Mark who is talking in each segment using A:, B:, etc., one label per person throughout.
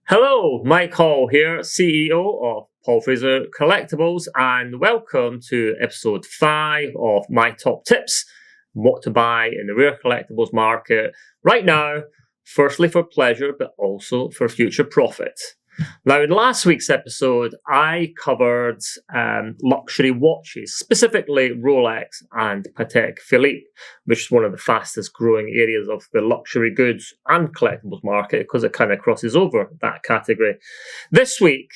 A: Hello, Mike Hall here, CEO of Paul Fraser Collectibles, and welcome to episode 5 of my top tips on what to buy in the rare collectibles market right now, firstly for pleasure, but also for future profit. Now, in last week's episode, I covered luxury watches, specifically Rolex and Patek Philippe, which is one of the fastest growing areas of the luxury goods and collectibles market because it kind of crosses over that category. This week,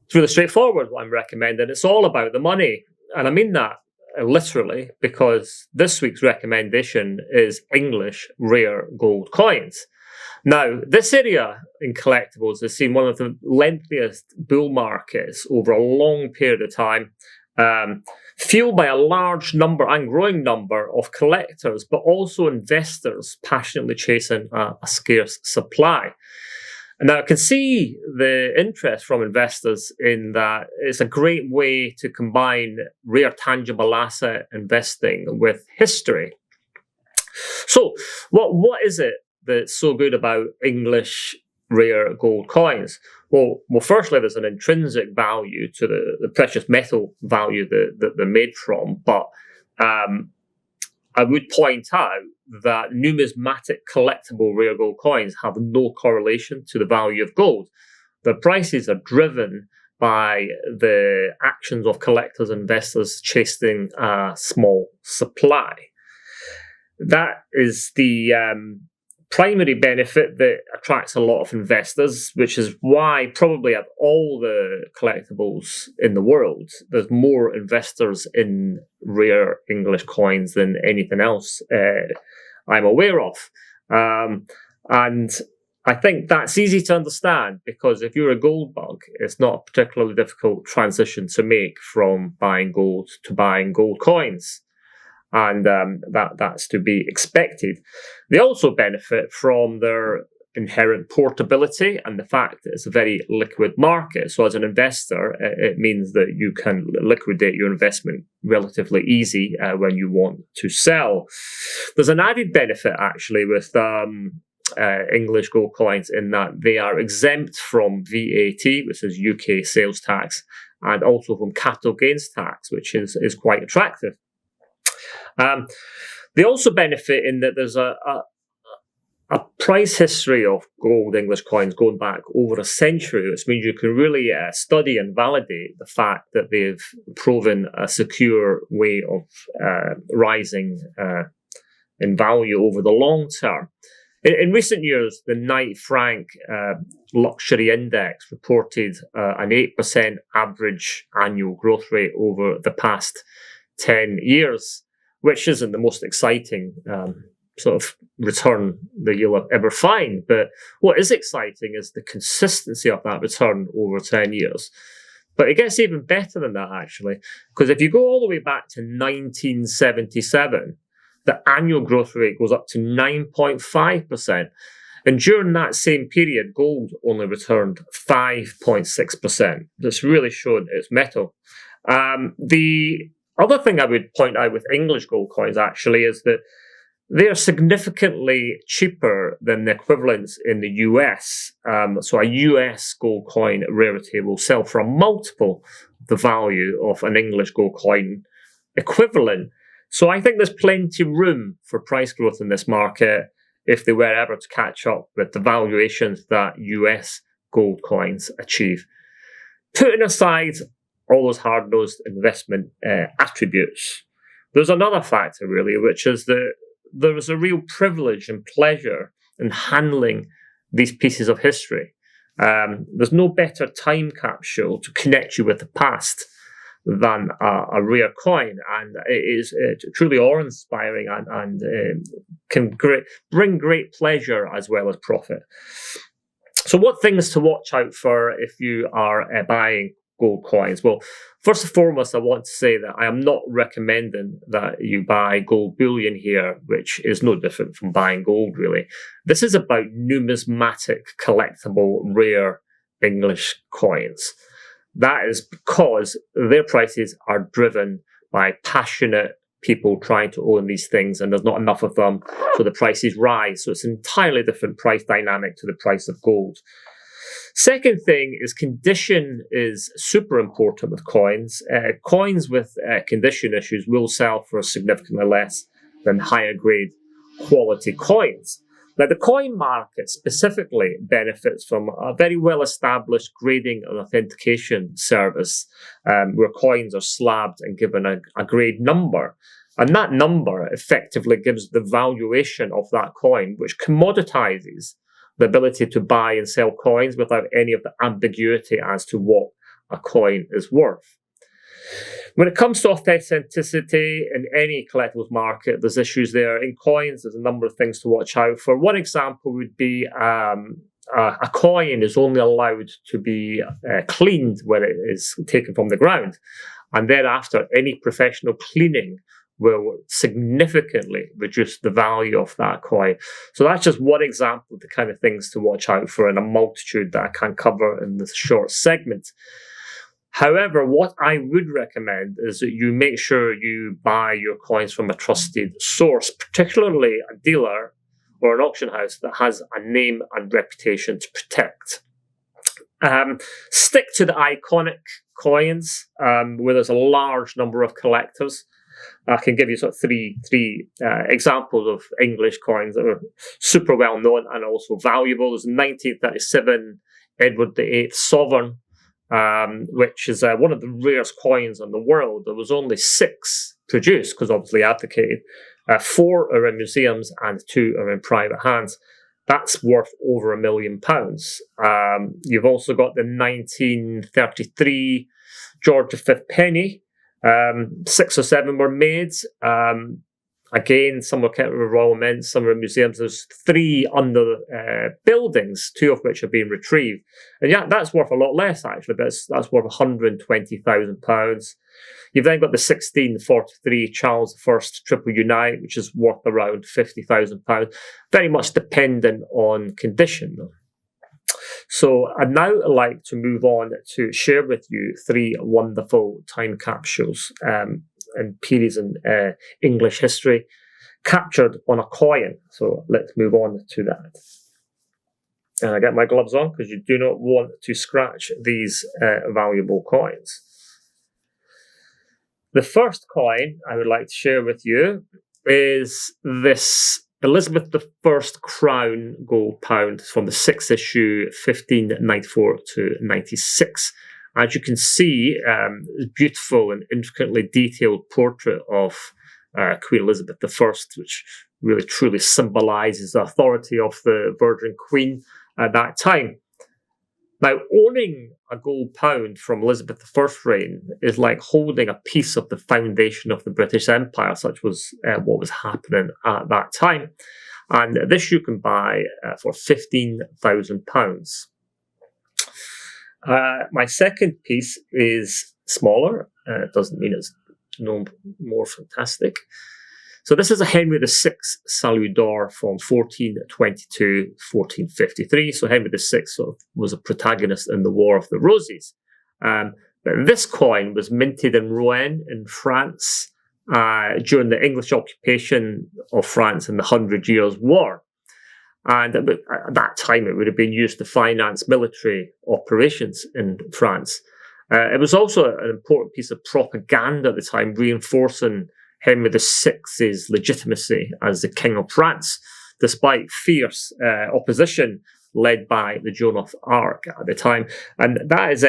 A: it's really straightforward what I'm recommending. It's all about the money. And I mean that literally because this week's recommendation is English rare gold coins. Now, this area in collectibles has seen one of the lengthiest bull markets over a long period of time, fueled by a large number and growing number of collectors, but also investors passionately chasing a scarce supply. And now I can see the interest from investors in that it's a great way to combine rare tangible asset investing with history. So, what is it that's so good about English rare gold coins? Well, firstly, there's an intrinsic value to the precious metal value that they're made from. But I would point out that numismatic collectible rare gold coins have no correlation to the value of gold. The prices are driven by the actions of collectors and investors chasing a small supply. That is the primary benefit that attracts a lot of investors, which is why probably of all the collectibles in the world, there's more investors in rare English coins than anything else I'm aware of. And I think that's easy to understand because if you're a gold bug, it's not a particularly difficult transition to make from buying gold to buying gold coins. And that's to be expected. They also benefit from their inherent portability and the fact that it's a very liquid market. So as an investor, it means that you can liquidate your investment relatively easy when you want to sell. There's an added benefit actually with English gold coins in that they are exempt from VAT, which is UK sales tax, and also from capital gains tax, which is quite attractive. They also benefit in that there's a price history of gold English coins going back over a century, which means you can really study and validate the fact that they've proven a secure way of rising in value over the long term. In recent years, the Knight Frank Luxury Index reported an 8% average annual growth rate over the past 10 years. Which isn't the most exciting sort of return that you'll ever find. But what is exciting is the consistency of that return over 10 years. But it gets even better than that, actually, because if you go all the way back to 1977, the annual growth rate goes up to 9.5%. And during that same period, gold only returned 5.6%. That's really shown its mettle. The other thing I would point out with English gold coins actually is that they are significantly cheaper than the equivalents in the US. So a US gold coin rarity will sell for a multiple of the value of an English gold coin equivalent. So I think there's plenty of room for price growth in this market if they were ever to catch up with the valuations that US gold coins achieve. Putting aside all those hard-nosed investment attributes, there's another factor, really, which is that there is a real privilege and pleasure in handling these pieces of history. There's no better time capsule to connect you with the past than a rare coin, and it is truly awe-inspiring and can bring great pleasure as well as profit. So what things to watch out for if you are buying gold coins? Well, first and foremost, I want to say that I am not recommending that you buy gold bullion here, which is no different from buying gold, really. This is about numismatic, collectible, rare English coins. That is because their prices are driven by passionate people trying to own these things, and there's not enough of them, so the prices rise. So it's an entirely different price dynamic to the price of gold. Second thing is condition is super important with coins. Coins with condition issues will sell for significantly less than higher grade quality coins. Now, the coin market specifically benefits from a very well-established grading and authentication service where coins are slabbed and given a grade number. And that number effectively gives the valuation of that coin, which commoditizes the ability to buy and sell coins without any of the ambiguity as to what a coin is worth. When it comes to authenticity in any collectibles market, there's issues there. In coins, there's a number of things to watch out for. One example would be a coin is only allowed to be cleaned when it is taken from the ground. And thereafter, any professional cleaning will significantly reduce the value of that coin. So that's just one example of the kind of things to watch out for in a multitude that I can't cover in this short segment. However, what I would recommend is that you make sure you buy your coins from a trusted source, particularly a dealer or an auction house that has a name and reputation to protect. Stick to the iconic coins where there's a large number of collectors. I can give you sort of three examples of English coins that are super well known and also valuable. There's 1937 Edward VIII sovereign, which is one of the rarest coins in the world. There was only 6 produced because obviously abdicated. 4 are in museums and 2 are in private hands. That's worth over £1 million. You've also got the 1933 George V penny. 6 or 7 were made. Again, some were kept with Royal Mint, some were in museums. There's 3 under buildings, 2 of which have been retrieved. And yeah, that's worth a lot less actually, but that's worth £120,000. You've then got the 1643 Charles I Triple Unite, which is worth around £50,000, very much dependent on condition. So I'd now like to move on to share with you 3 wonderful time capsules and periods in English history captured on a coin. So let's move on to that. And I get my gloves on because you do not want to scratch these valuable coins. The first coin I would like to share with you is this Elizabeth I Crown gold pound from the 6th issue, 1594 to 96. As you can see, a beautiful and intricately detailed portrait of Queen Elizabeth I, which really truly symbolises the authority of the Virgin Queen at that time. Now, owning a gold pound from Elizabeth I's reign is like holding a piece of the foundation of the British Empire, such was what was happening at that time. And this you can buy for £15,000. My second piece is smaller. It doesn't mean it's no more fantastic. So this is a Henry VI Salut d'Or from 1422, 1453. So Henry VI sort of was a protagonist in the War of the Roses. But this coin was minted in Rouen in France during the English occupation of France in the 100 Years' War. And at that time, it would have been used to finance military operations in France. It was also an important piece of propaganda at the time, reinforcing Henry VI's legitimacy as the King of France, despite fierce opposition led by the Joan of Arc at the time. And that is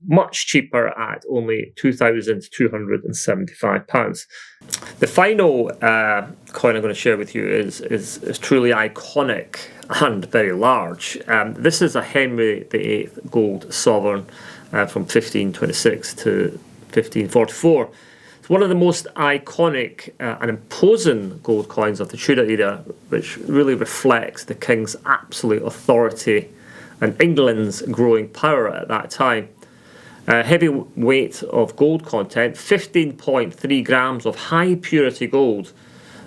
A: much cheaper at only £2,275. The final coin I'm going to share with you is truly iconic and very large. This is a Henry VIII gold sovereign from 1526 to 1544. One of the most iconic and imposing gold coins of the Tudor era, which really reflects the king's absolute authority and England's growing power at that time. Heavy weight of gold content, 15.3 grams of high purity gold,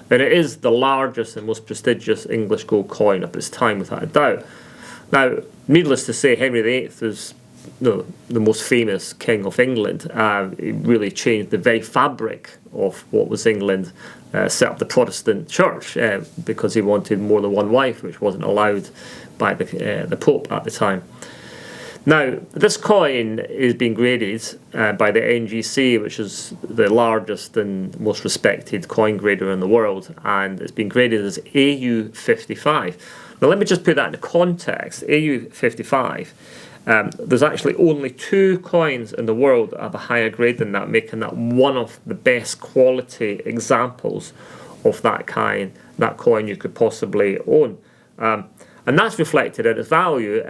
A: and it is the largest and most prestigious English gold coin of its time, without a doubt. Now, needless to say, Henry VIII is the most famous king of England. He really changed the very fabric of what was England, set up the Protestant church because he wanted more than one wife, which wasn't allowed by the Pope at the time. Now, this coin is being graded by the NGC, which is the largest and most respected coin grader in the world, and it's been graded as AU55. Now, let me just put that into context. AU55, there's actually only 2 coins in the world that have a higher grade than that, making that one of the best quality examples of that coin you could possibly own. And that's reflected in its value,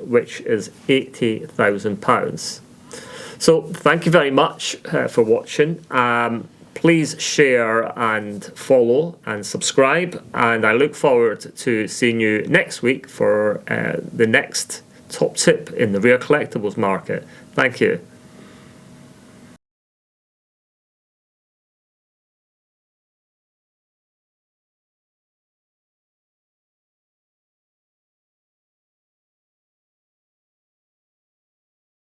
A: which is £80,000. So thank you very much for watching. Please share and follow and subscribe. And I look forward to seeing you next week for the next top tip in the rare collectibles market. Thank you.